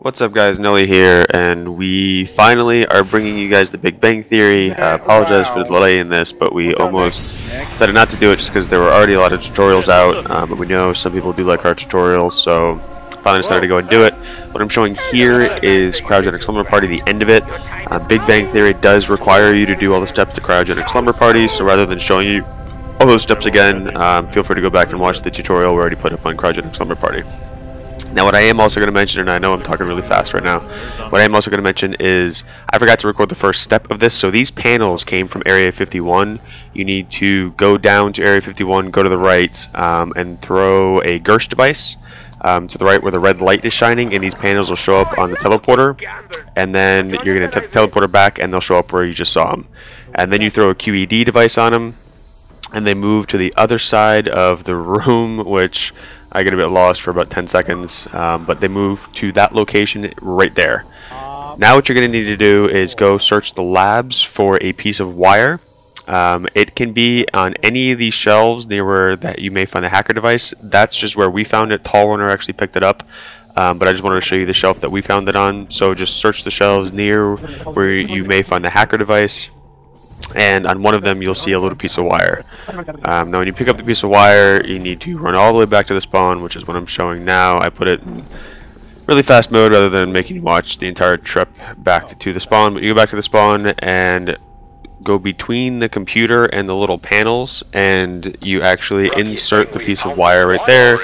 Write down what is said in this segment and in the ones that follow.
What's up guys, Nelly here, and we finally are bringing you guys the Big Bang Theory. Apologize for the delay in this, but we almost decided not to do it just because there were already a lot of tutorials out, but we know some people do like our tutorials, so finally decided to go and do it. What I'm showing here is Cryogenic Slumber Party, the end of it. Big Bang Theory does require you to do all the steps to Cryogenic Slumber Party, so rather than showing you all those steps again, feel free to go back and watch the tutorial we already put up on Cryogenic Slumber Party. Now what I am also going to mention, and I know I'm talking really fast right now, what I am also going to mention is I forgot to record the first step of this. So these panels came from Area 51. You need to go down to Area 51, go to the right, and throw a Gersh device to the right where the red light is shining, and these panels will show up on the teleporter, and then you're going to take the teleporter back and they'll show up where you just saw them. And then you throw a QED device on them, and they move to the other side of the room, which I get a bit lost for about 10 seconds, but they move to that location right there. Now what you're going to need to do is go search the labs for a piece of wire. It can be on any of these shelves near where that you may find the hacker device. That's just where we found it. Tall Runner actually picked it up, but I just wanted to show you the shelf that we found it on. So just search the shelves near where you may find the hacker device, and on one of them you'll see a little piece of wire. Now when you pick up the piece of wire, you need to run all the way back to the spawn, which is what I'm showing now. I put it in really fast mode rather than making you watch the entire trip back to the spawn, but you go back to the spawn and go between the computer and the little panels, and you actually insert the piece of wire right there.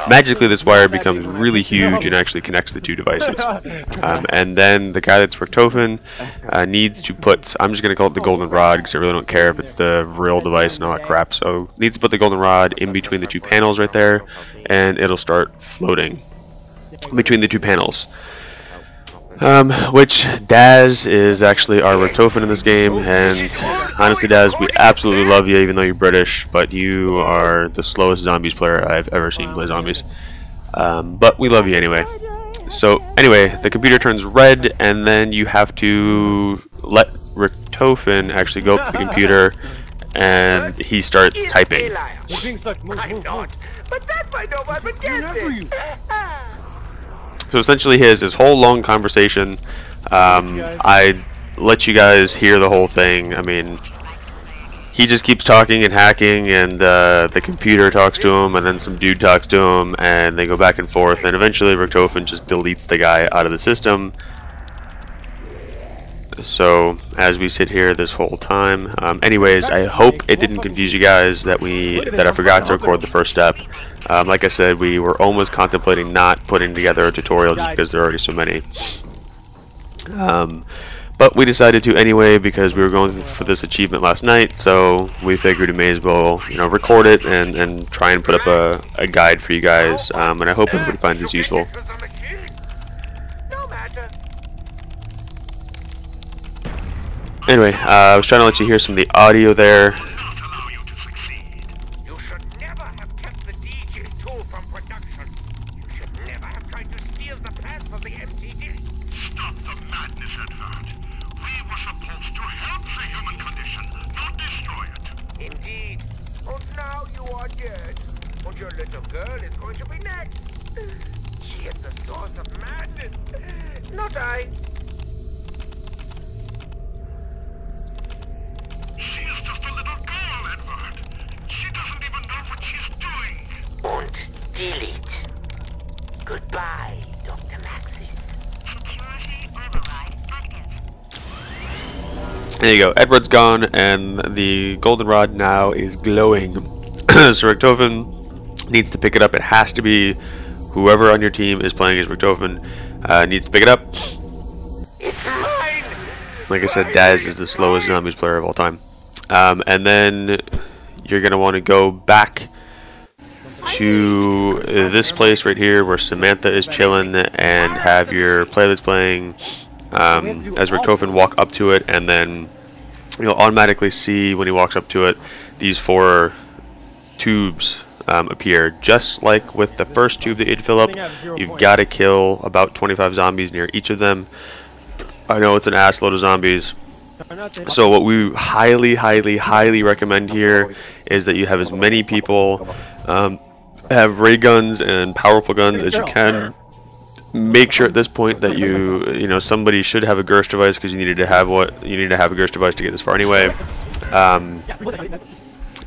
Magically this wire becomes really huge and actually connects the two devices. And then the guy that's Richtofen needs to put, I'm just going to call it the golden rod because I really don't care if it's the real device and all that crap, so needs to put the golden rod in between the two panels right there, and it'll start floating between the two panels. Which Daz is actually our Richtofen in this game, and honestly Daz, we absolutely love you even though you're British, but you are the slowest zombies player I've ever seen play zombies. But we love you anyway. So anyway, the computer turns red, and then you have to let Richtofen actually go up to the computer, and he starts typing. So essentially his whole long conversation, I let you guys hear the whole thing. I mean, he just keeps talking and hacking, and the computer talks to him, and then some dude talks to him, and they go back and forth, and eventually Richtofen just deletes the guy out of the system. So as we sit here this whole time, anyways, I hope it didn't confuse you guys that I forgot to record the first step. Like I said, we were almost contemplating not putting together a tutorial just because there are already so many. But we decided to anyway because we were going for this achievement last night, so we figured we may as well, record it and try and put up a guide for you guys. And I hope everybody finds this useful. Anyway, I was trying to let you hear some of the audio there. Stop the madness, Edward. We were supposed to help the human condition, not destroy it. Indeed. But now you are dead. But your little girl is going to be next. She is the source of madness. Not I. She is just a little girl, Edward. She doesn't even know what she's doing. Und delete. Goodbye, Dr. Maxis. Security override active. There you go. Edward's gone, and the goldenrod now is glowing. So Richtofen needs to pick it up. It has to be whoever on your team is playing as Richtofen needs to pick it up. It's mine. Like I said, Daz is the slowest zombies player of all time. And then you're going to want to go back to this place right here where Samantha is chilling, and have your player that's playing as Richtofen walk up to it, and then you'll automatically see when he walks up to it these 4 tubes appear. Just like with the first tube that you had to fill up, you've got to kill about 25 zombies near each of them. I know it's an ass load of zombies. So what we highly recommend here is that you have as many people have ray guns and powerful guns as you can make sure at this point that you know somebody should have a Gersh device, because you needed to have a Gersh device to get this far anyway.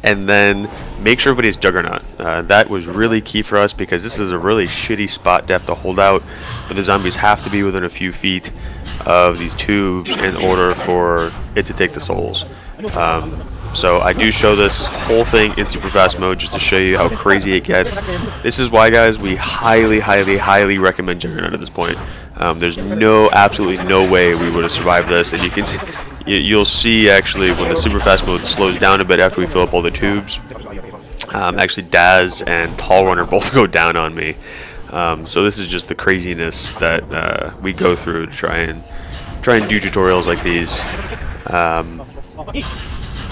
And then make sure everybody's Juggernaut. That was really key for us, because this is a really shitty spot to have to hold out, but the zombies have to be within a few feet of these tubes in order for it to take the souls. So I do show this whole thing in super fast mode just to show you how crazy it gets. This is why, guys, we highly recommend Juggernaut at this point. There's absolutely no way we would have survived this, and you'll see actually when the super fast mode slows down a bit after we fill up all the tubes. Actually, Daz and Tall Runner both go down on me. So this is just the craziness that we go through to try and do tutorials like these.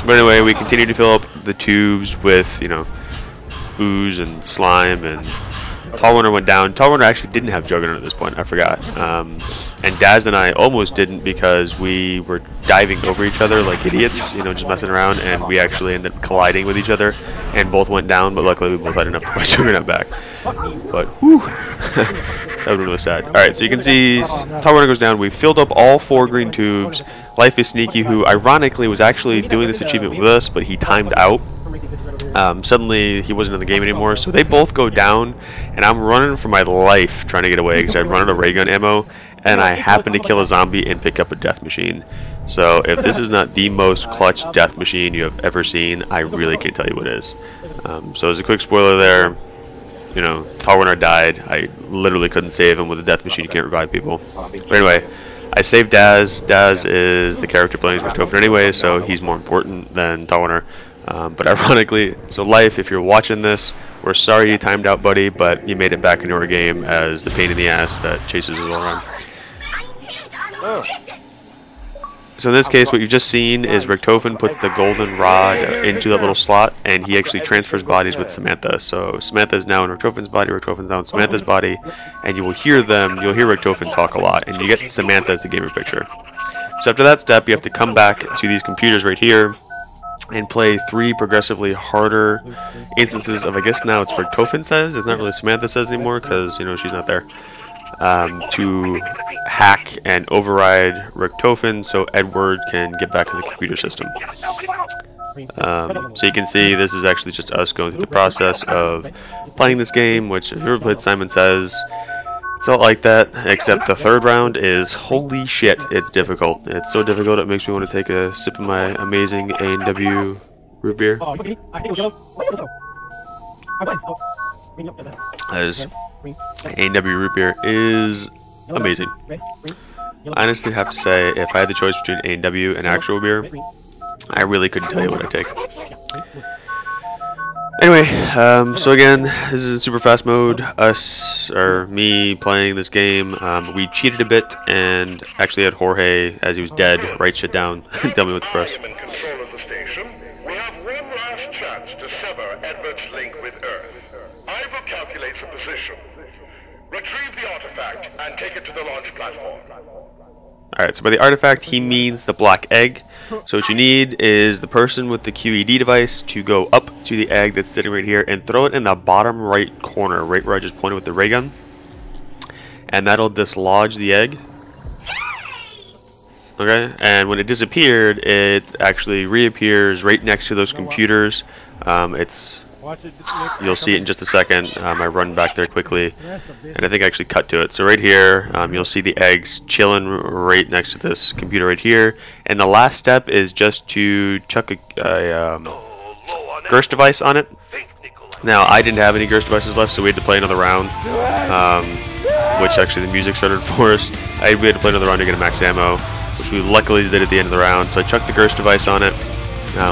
But anyway, we continue to fill up the tubes with, you know, ooze and slime, and Tall Runner went down. Tall Runner actually didn't have Juggernaut at this point, I forgot. And Daz and I almost didn't, because we were diving over each other like idiots, you know, just messing around, and we actually ended up colliding with each other, and both went down, but luckily we both had enough to put Juggernaut back. But, whew, that would be really sad. Alright, so you can see Tall Runner goes down. We filled up all 4 green tubes. Life is Sneaky, who ironically was actually doing this achievement with us, but he timed out. Suddenly he wasn't in the game anymore, so they both go down, and I'm running for my life trying to get away, because I'd run out of ray gun ammo, and I happen to kill a zombie and pick up a death machine. So if this is not the most clutch death machine you have ever seen, I really can't tell you what is. So as a quick spoiler there, you know, Tall Runner died. I literally couldn't save him. With a death machine, you can't revive people. But anyway, I saved Daz. Daz is the character playing as Richtofen anyway, so he's more important than Tall Runner. But ironically, so Life, if you're watching this, we're sorry you timed out, buddy, but you made it back into our game as the pain in the ass that chases us all around. So in this case, what you've just seen is Richtofen puts the golden rod into that little slot, and he actually transfers bodies with Samantha. So Samantha is now in Richtofen's body, Richtofen's now in Samantha's body, and you will hear Richtofen talk a lot, and you get Samantha as the gamer picture. So after that step, you have to come back to these computers right here and play 3 progressively harder instances of, I guess now it's Richtofen says, it's not really Samantha says anymore, because, you know, she's not there. To hack and override Richtofen so Edward can get back in the computer system. So you can see this is actually just us going through the process of playing this game, which if you've ever played Simon Says, it's not like that, except the 3rd round is, holy shit, it's difficult. It's so difficult it makes me want to take a sip of my amazing A&W root beer. As A&W root beer is amazing. I honestly have to say, if I had the choice between A&W and actual beer, I really couldn't tell you what I'd take. Anyway, so again, this is in super fast mode. Me playing this game. We cheated a bit and actually had Jorge, as he was dead, write shit down and tell me what to press. In control of the station, we have one last chance to sever Edward's link with Earth. I will calculate the position. Retrieve the artifact and take it to the launch platform. Alright, so by the artifact, he means the black egg. So what you need is the person with the QED device to go up to the egg that's sitting right here and throw it in the bottom right corner, right where I just pointed with the ray gun. And that'll dislodge the egg. Okay, and when it disappeared, it actually reappears right next to those computers. You'll see it in just a second. I run back there quickly, and I think I actually cut to it. So right here, you'll see the eggs chilling right next to this computer right here. And the last step is just to chuck a Gersh device on it. Now, I didn't have any Gersh devices left, so we had to play another round, which actually the music started for us. We had to play another round to get a max ammo, which we luckily did at the end of the round. So I chucked the Gersh device on it.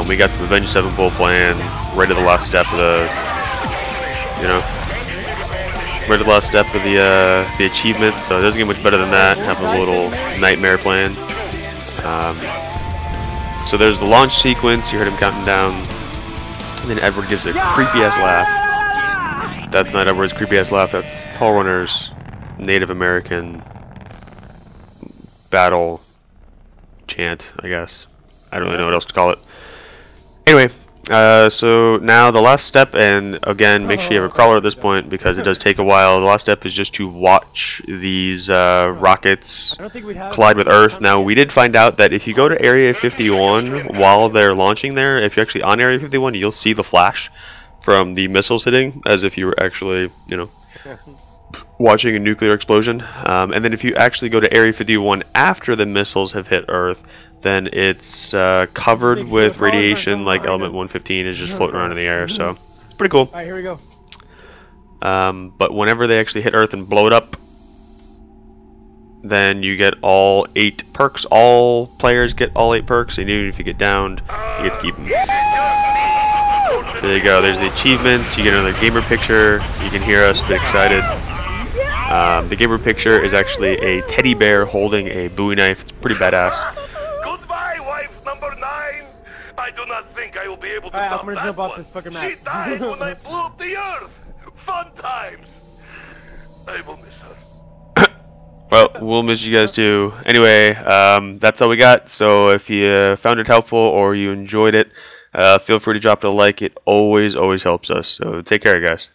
We got some Avenged Sevenfold playing right at the last step of the, right at the last step of the achievement. So it doesn't get much better than that. Have a little Nightmare playing. So there's the launch sequence. You heard him counting down. And then Edward gives a creepy ass laugh. That's not Edward's creepy ass laugh. That's Tall Runner's Native American battle chant, I guess. I don't really know what else to call it. Anyway, So now the last step, and again, make sure you have a crawler at this point because it does take a while. The last step is just to watch these rockets collide with Earth. Now, we did find out that if you go to Area 51 while they're launching there, if you're actually on Area 51, you'll see the flash from the missiles hitting, as if you were actually, you know, watching a nuclear explosion. And then if you actually go to Area 51 after the missiles have hit Earth, then it's covered with radiation, like element 115 is just floating around in the air, so it's pretty cool. Alright, here we go. But whenever they actually hit Earth and blow it up, then you get all 8 perks. All players get all 8 perks, and even if you get downed, you get to keep them. There you go, there's the achievements, you get another gamer picture, you can hear us get excited. The gamer picture is actually a teddy bear holding a Bowie knife. It's pretty badass. Goodbye, wife number 9. I do not think I will be able to Alright, top I'm gonna that jump off one. this fucking map. She died when I blew up the Earth. Fun times. I will miss her. Well, we'll miss you guys too. Anyway, that's all we got. So if you found it helpful or you enjoyed it, feel free to drop it a like. It always helps us. So take care, guys.